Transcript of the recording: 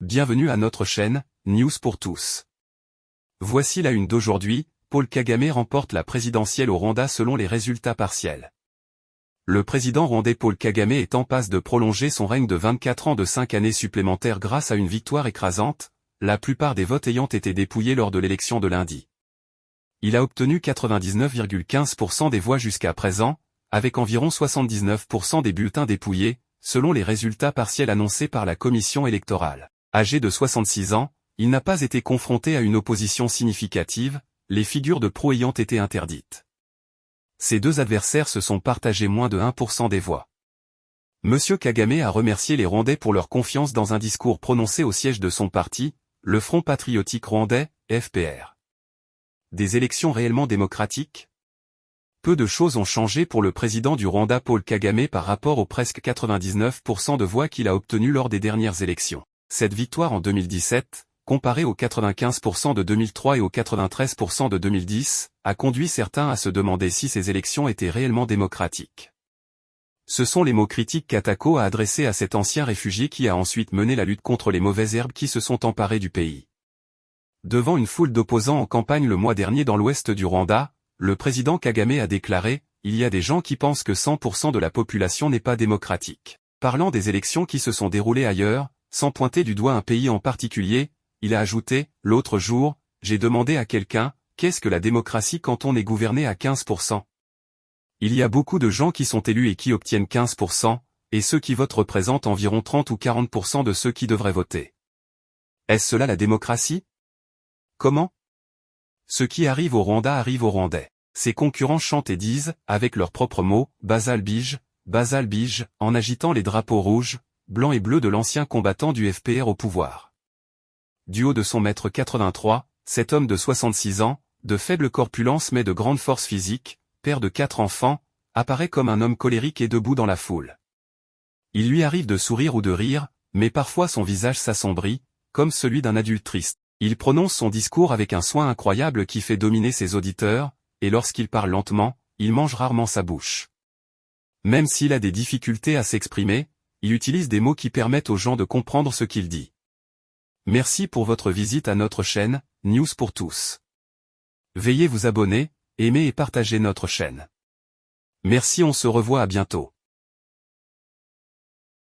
Bienvenue à notre chaîne, News pour tous. Voici la une d'aujourd'hui, Paul Kagame remporte la présidentielle au Rwanda selon les résultats partiels. Le président rwandais Paul Kagame est en passe de prolonger son règne de 24 ans de 5 années supplémentaires grâce à une victoire écrasante, la plupart des votes ayant été dépouillés lors de l'élection de lundi. Il a obtenu 99,15% des voix jusqu'à présent, avec environ 79% des bulletins dépouillés, selon les résultats partiels annoncés par la commission électorale. Âgé de 66 ans, il n'a pas été confronté à une opposition significative, les figures de proue ayant été interdites. Ses deux adversaires se sont partagés moins de 1% des voix. Monsieur Kagame a remercié les Rwandais pour leur confiance dans un discours prononcé au siège de son parti, le Front patriotique rwandais, FPR. Des élections réellement démocratiques ? Peu de choses ont changé pour le président du Rwanda Paul Kagame par rapport aux presque 99% de voix qu'il a obtenues lors des dernières élections. Cette victoire en 2017, comparée aux 95% de 2003 et aux 93% de 2010, a conduit certains à se demander si ces élections étaient réellement démocratiques. Ce sont les mots critiques qu'Atako a adressés à cet ancien réfugié qui a ensuite mené la lutte contre les mauvaises herbes qui se sont emparées du pays. Devant une foule d'opposants en campagne le mois dernier dans l'ouest du Rwanda, le président Kagame a déclaré « Il y a des gens qui pensent que 100% de la population n'est pas démocratique ». Parlant des élections qui se sont déroulées ailleurs, sans pointer du doigt un pays en particulier, il a ajouté « L'autre jour, j'ai demandé à quelqu'un, qu'est-ce que la démocratie quand on est gouverné à 15% ? Il y a beaucoup de gens qui sont élus et qui obtiennent 15%, et ceux qui votent représentent environ 30 ou 40% de ceux qui devraient voter. Est-ce cela la démocratie ? Comment ? Ce qui arrive au Rwanda arrive aux Rwandais. Ses concurrents chantent et disent, avec leurs propres mots, Bazal Bige, en agitant les drapeaux rouges, blancs et bleus de l'ancien combattant du FPR au pouvoir. Du haut de son mètre 83, cet homme de 66 ans, de faible corpulence mais de grande force physique, père de 4 enfants, apparaît comme un homme colérique et debout dans la foule. Il lui arrive de sourire ou de rire, mais parfois son visage s'assombrit, comme celui d'un adulte triste. Il prononce son discours avec un soin incroyable qui fait dominer ses auditeurs, et lorsqu'il parle lentement, il mange rarement sa bouche. Même s'il a des difficultés à s'exprimer, il utilise des mots qui permettent aux gens de comprendre ce qu'il dit. Merci pour votre visite à notre chaîne, News pour tous. Veuillez vous abonner, aimer et partager notre chaîne. Merci, on se revoit à bientôt.